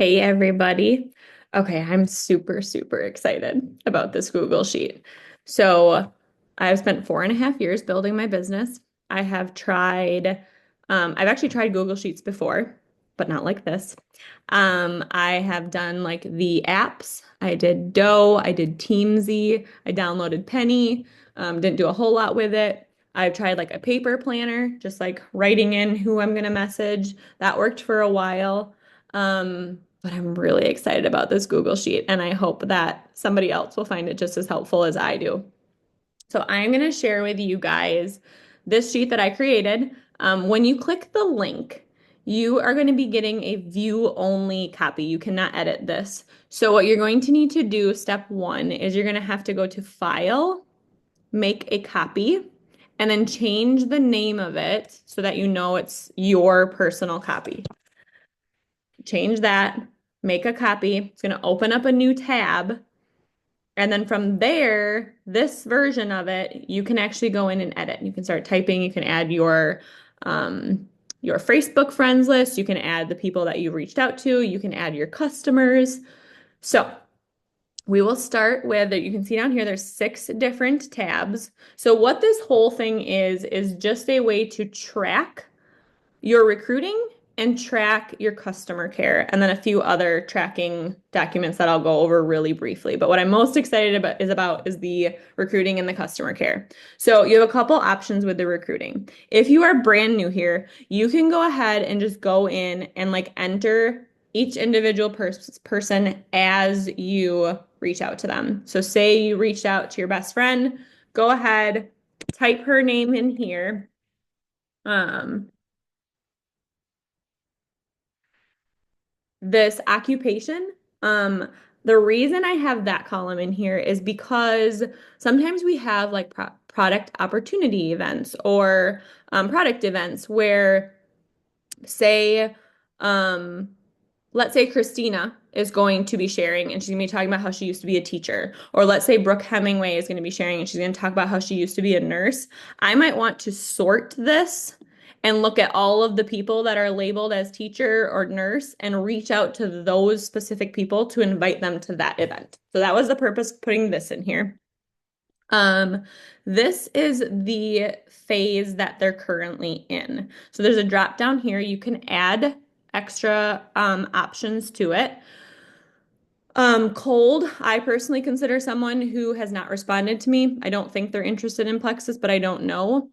Hey everybody. Okay, I'm super, super excited about this Google Sheet. So I've spent 4.5 years building my business. I have I've actually tried Google Sheets before, but not like this. I have done like the apps. I did Dough, I did Teamsy, I downloaded Penny, didn't do a whole lot with it. I've tried like a paper planner, just like writing in who I'm gonna message. That worked for a while. But I'm really excited about this Google Sheet, and I hope that somebody else will find it just as helpful as I do. So I'm going to share with you guys this sheet that I created. When you click the link, you are going to be getting a view only copy. You cannot edit this. So what you're going to need to do, step one, is you're going to have to go to File, Make a Copy, and then change the name of it so that you know it's your personal copy. Change that, make a copy. It's going to open up a new tab. And then from there, this version of it, you can actually go in and edit. You can start typing. You can add your Facebook friends list. You can add the people that you've reached out to. You can add your customers. So we will start with, you can see down here, there's 6 different tabs. So what this whole thing is just a way to track your recruiting and track your customer care, and then a few other tracking documents that I'll go over really briefly. But what I'm most excited about is the recruiting and the customer care. So you have a couple options with the recruiting. If you are brand new here, you can go ahead and just go in and like enter each individual person as you reach out to them. So say you reached out to your best friend, go ahead, type her name in here. Um, this occupation. The reason I have that column in here is because sometimes we have like product opportunity events or product events where, say, um, let's say Christina is going to be sharing and she's going to be talking about how she used to be a teacher. Or let's say Brooke Hemingway is going to be sharing and she's going to talk about how she used to be a nurse. I might want to sort this and look at all of the people that are labeled as teacher or nurse and reach out to those specific people to invite them to that event. So that was the purpose of putting this in here. Um, this is the phase that they're currently in. So there's a drop down here. You can add extra options to it. Cold, I personally consider someone who has not responded to me. I don't think they're interested in Plexus, but I don't know.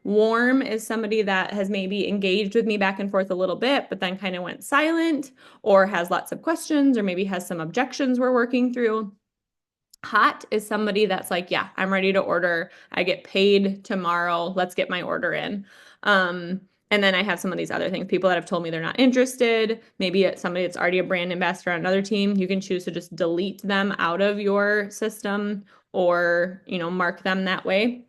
Warm is somebody that has maybe engaged with me back and forth a little bit, but then kind of went silent or has lots of questions or maybe has some objections we're working through. Hot is somebody that's like, yeah, I'm ready to order. I get paid tomorrow. Let's get my order in. And then I have some of these other things, people that have told me they're not interested. Maybe it's somebody that's already a brand ambassador on another team. You can choose to just delete them out of your system or, mark them that way.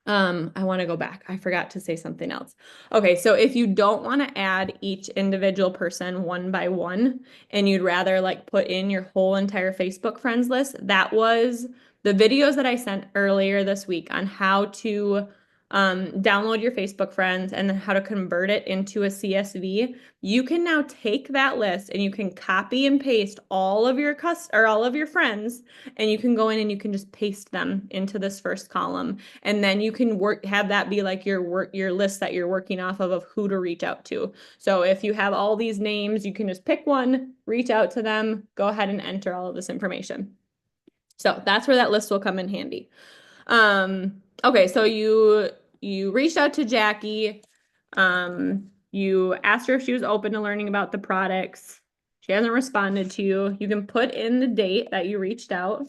I want to go back. I forgot to say something else. Okay, so if you don't want to add each individual person one by one and you'd rather like put in your whole entire Facebook friends list, that was the videos that I sent earlier this week on how to download your Facebook friends and then how to convert it into a CSV. You can now take that list and you can copy and paste all of your all of your friends, and you can go in and you can just paste them into this first column. And then you can have that be like your list that you're working off of who to reach out to. So if you have all these names, you can just pick one, reach out to them, go ahead and enter all of this information. So that's where that list will come in handy. Okay, so you reached out to Jackie. You asked her if she was open to learning about the products. She hasn't responded to you. You can put in the date that you reached out,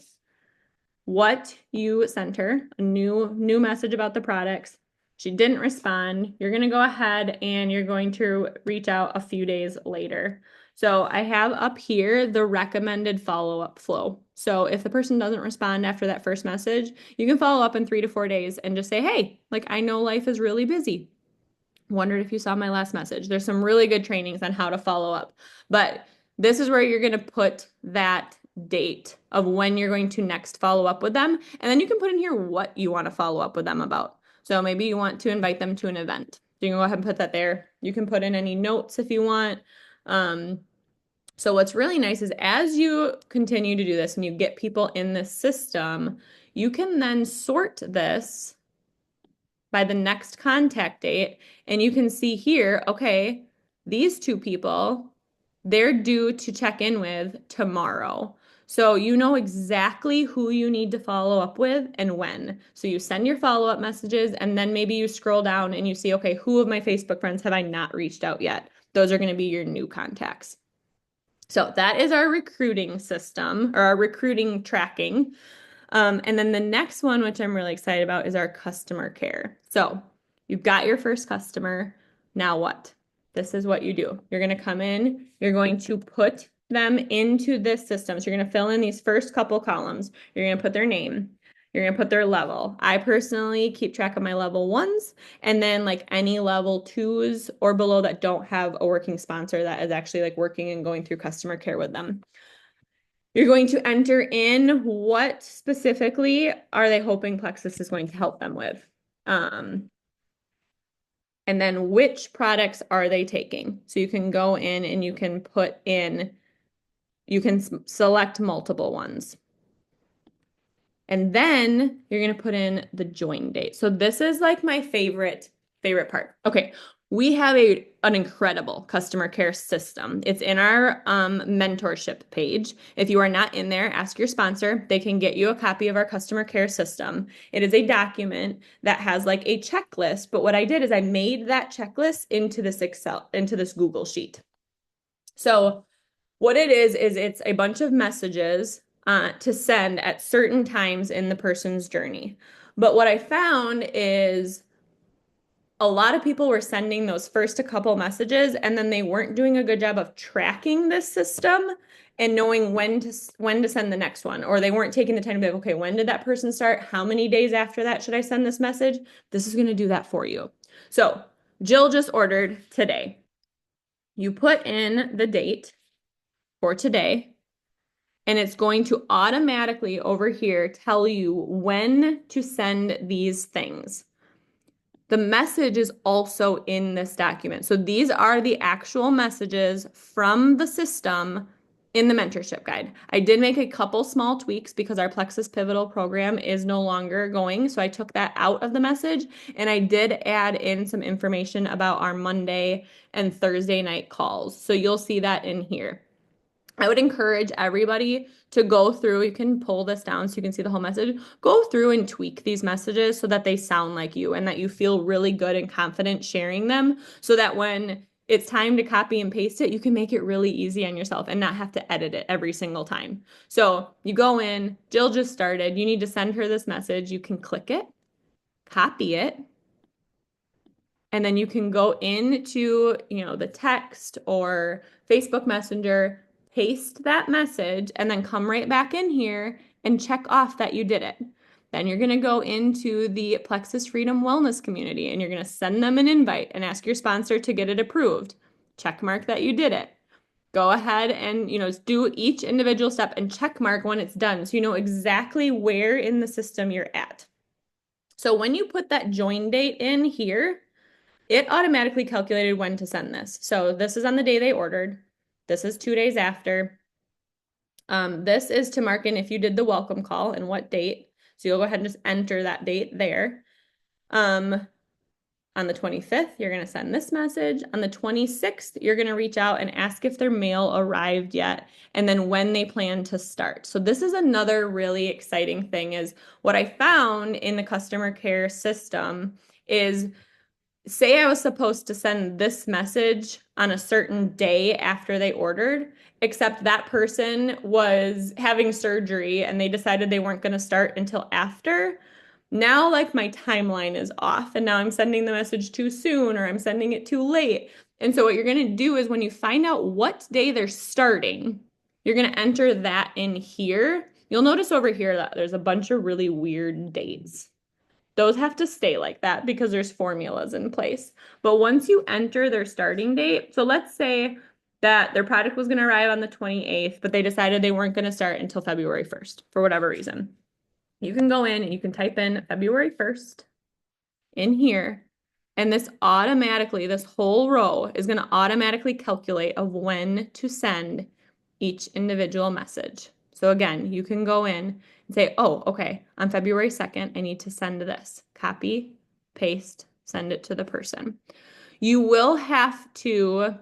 what you sent her, a new message about the products. She didn't respond. You're going to go ahead and you're going to reach out a few days later. So I have up here the recommended follow-up flow. So if the person doesn't respond after that first message, you can follow up in 3 to 4 days and just say, hey, like I know life is really busy. Wondered if you saw my last message. There's some really good trainings on how to follow up. But this is where you're going to put that date of when you're going to next follow up with them. And then you can put in here what you want to follow up with them about. So maybe you want to invite them to an event. So you can go ahead and put that there. You can put in any notes if you want. Um, So what's really nice is as you continue to do this and you get people in this system, you can then sort this by the next contact date. And you can see here, okay, these two people, they're due to check in with tomorrow. So you know exactly who you need to follow up with and when. So you send your follow-up messages and then maybe you scroll down and you see, okay, who of my Facebook friends have I not reached out yet? Those are going to be your new contacts. So that is our recruiting system or our recruiting tracking. And then the next one, which I'm really excited about, is our customer care. So you've got your first customer. Now what? This is what you do. You're going to come in, you're going to put them into this system. So you're going to fill in these first couple columns. You're going to put their name. You're going to put their level. I personally keep track of my level ones and then like any level twos or below that don't have a working sponsor that is actually like working and going through customer care with them. You're going to enter in what specifically are they hoping Plexus is going to help them with. And then which products are they taking? So you can go in and you can put in, you can select multiple ones. And then you're going to put in the join date. So this is like my favorite part. Okay, we have an incredible customer care system. It's in our mentorship page. If you are not in there, ask your sponsor. They can get you a copy of our customer care system. It is a document that has like a checklist, but what I did is I made that checklist into this Google sheet. So what it is it's a bunch of messages to send at certain times in the person's journey. But what I found is a lot of people were sending those first a couple messages and then they weren't doing a good job of tracking this system and knowing when to send the next one, or they weren't taking the time to be like, okay, when did that person start? How many days after that should I send this message? This is going to do that for you. So Jill just ordered today. You put in the date for today, and it's going to automatically over here tell you when to send these things. The message is also in this document. So these are the actual messages from the system in the mentorship guide. I did make a couple small tweaks because our Plexus Pivotal program is no longer going. So I took that out of the message and I did add in some information about our Monday and Thursday night calls. So you'll see that in here. I would encourage everybody to go through. You can pull this down so you can see the whole message. Go through and tweak these messages so that they sound like you and that you feel really good and confident sharing them so that when it's time to copy and paste it, you can make it really easy on yourself and not have to edit it every single time. So you go in, Jill just started, you need to send her this message. You can click it, copy it, and then you can go into, the text or Facebook Messenger, paste that message, and then come right back in here and check off that you did it. Then you're going to go into the Plexus Freedom Wellness community and you're going to send them an invite and ask your sponsor to get it approved. Check mark that you did it. Go ahead and, do each individual step and check mark when it's done so you know exactly where in the system you're at. So when you put that join date in here, it automatically calculated when to send this. So this is on the day they ordered. This is 2 days after. This is to mark in if you did the welcome call and what date. So you'll go ahead and just enter that date there. On the 25th, you're going to send this message. On the 26th, you're going to reach out and ask if their mail arrived yet and then when they plan to start. So this is another really exciting thing is what I found in the customer care system is say I was supposed to send this message on a certain day after they ordered, except that person was having surgery and they decided they weren't going to start until after. Now, like my timeline is off, and now I'm sending the message too soon or I'm sending it too late. And so, what you're going to do is when you find out what day they're starting, you're going to enter that in here. You'll notice over here that there's a bunch of really weird dates. Those have to stay like that because there's formulas in place. But once you enter their starting date, so let's say that their product was going to arrive on the 28th, but they decided they weren't going to start until February 1st for whatever reason. You can go in and you can type in February 1st in here, and this whole row is going to automatically calculate of when to send each individual message. So again, you can go in and say, oh, okay, on February 2nd, I need to send this. Copy, paste, send it to the person. You will have to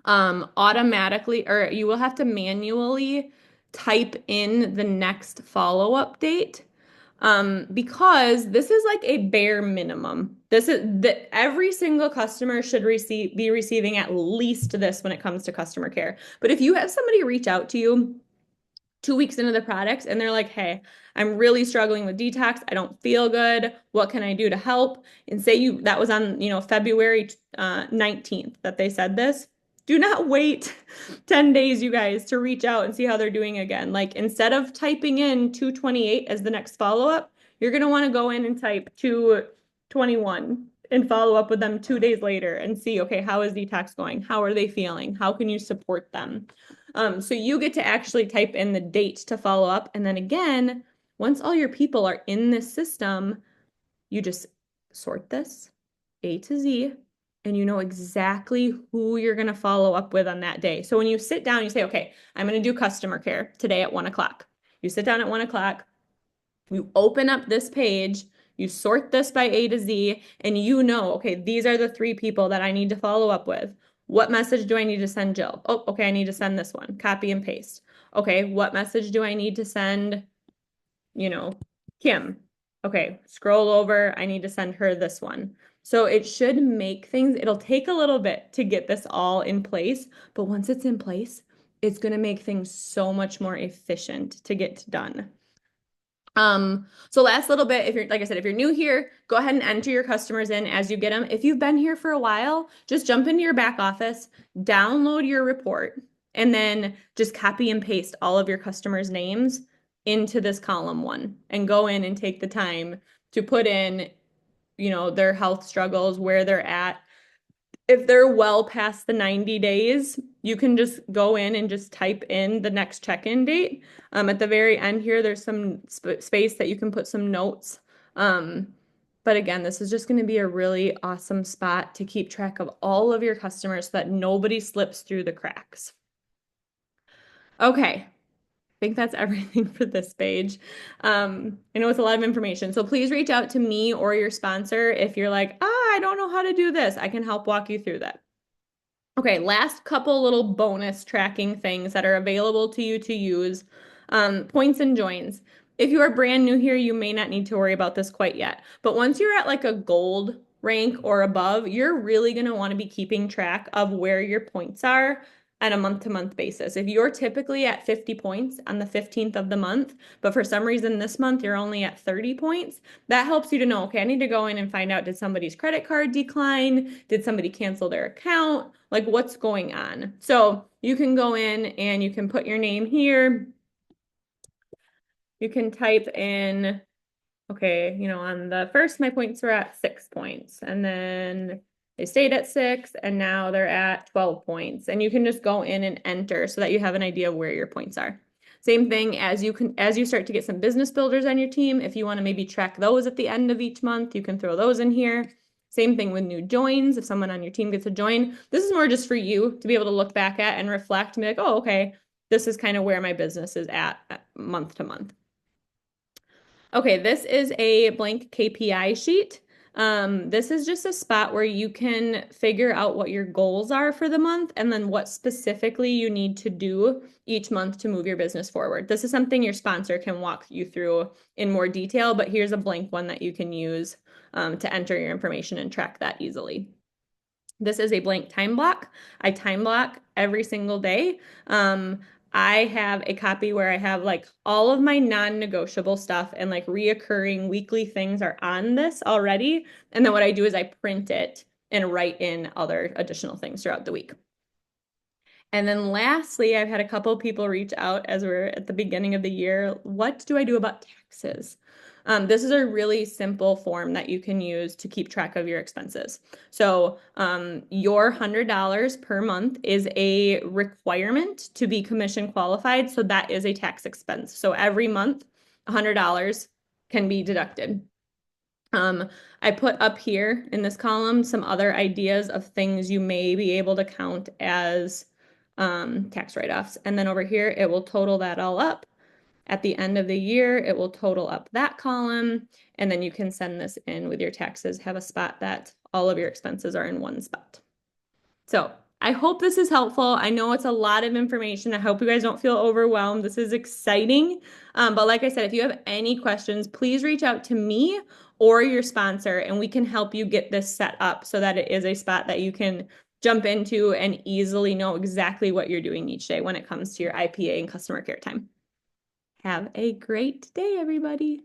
automatically, or you will have to manually type in the next follow-up date, because this is like a bare minimum. This is that every single customer should be receiving at least this when it comes to customer care. But if you have somebody reach out to you 2 weeks into the products and they're like, hey, I'm really struggling with detox. I don't feel good. What can I do to help? And say that was on, February 19th that they said this. Do not wait 10 days, you guys, to reach out and see how they're doing again. Like instead of typing in 228 as the next follow-up, you're going to want to go in and type 221 and follow up with them 2 days later and see, okay, how is detox going? How are they feeling? How can you support them? So you get to actually type in the date to follow up. And then again, once all your people are in this system, you just sort this A to Z, and you know exactly who you're going to follow up with on that day. So when you sit down, you say, okay, I'm going to do customer care today at 1 o'clock. You sit down at 1 o'clock, you open up this page, you sort this by A to Z, and you know, okay, these are the 3 people that I need to follow up with. What message do I need to send Jill? Oh, okay, I need to send this one. Copy and paste. Okay, what message do I need to send, Kim? Okay, scroll over. I need to send her this one. So it should make things, it'll take a little bit to get this all in place, but once it's in place, it's going to make things so much more efficient to get done. So last little bit, if you're, like I said, if you're new here, go ahead and enter your customers in as you get them. If you've been here for a while, just jump into your back office, download your report, and then just copy and paste all of your customers' names into this column 1 and go in and take the time to put in, their health struggles, where they're at. If they're well past the 90 days, you can just go in and just type in the next check-in date. At the very end here, there's some space that you can put some notes. But again, this is just going to be a really awesome spot to keep track of all of your customers so that nobody slips through the cracks. Okay, think that's everything for this page. I know it's a lot of information, so please reach out to me or your sponsor if you're like, I don't know how to do this. I can help walk you through that. Okay, last couple little bonus tracking things that are available to you to use. Points and joins. If you are brand new here, you may not need to worry about this quite yet. But once you're at like a gold rank or above, you're really going to want to be keeping track of where your points are on a month-to-month basis. If you're typically at 50 points on the 15th of the month, but for some reason this month you're only at 30 points, that helps you to know, okay, I need to go in and find out, did somebody's credit card decline? Did somebody cancel their account? Like what's going on? So you can go in and you can put your name here. You can type in, okay, on the first, my points were at 6 points, and then they stayed at 6, and now they're at 12 points. And you can just go in and enter so that you have an idea of where your points are. Same thing as you start to get some business builders on your team, if you want to maybe track those at the end of each month, you can throw those in here. Same thing with new joins. If someone on your team gets a join, this is more just for you to be able to look back at and reflect and be like, oh, okay, this is kind of where my business is at month to month. Okay, this is a blank KPI sheet. This is just a spot where you can figure out what your goals are for the month and then what specifically you need to do each month to move your business forward. This is something your sponsor can walk you through in more detail, but here's a blank one that you can use to enter your information and track that easily. This is a blank time block. I time block every single day. I have a copy where I have like all of my non-negotiable stuff and like reoccurring weekly things are on this already. And then what I do is I print it and write in other additional things throughout the week. And then lastly, I've had a couple people reach out as we're at the beginning of the year. What do I do about taxes? This is a really simple form that you can use to keep track of your expenses. So your $100 per month is a requirement to be commission qualified. So that is a tax expense. So every month, $100 can be deducted. I put up here in this column some other ideas of things you may be able to count as tax write-offs. And then over here, it will total that all up. At the end of the year, it will total up that column, and then you can send this in with your taxes, have a spot that all of your expenses are in one spot. So I hope this is helpful. I know it's a lot of information. I hope you guys don't feel overwhelmed. This is exciting. But like I said, if you have any questions, please reach out to me or your sponsor, and we can help you get this set up so that it is a spot that you can jump into and easily know exactly what you're doing each day when it comes to your IPA and customer care time. Have a great day, everybody.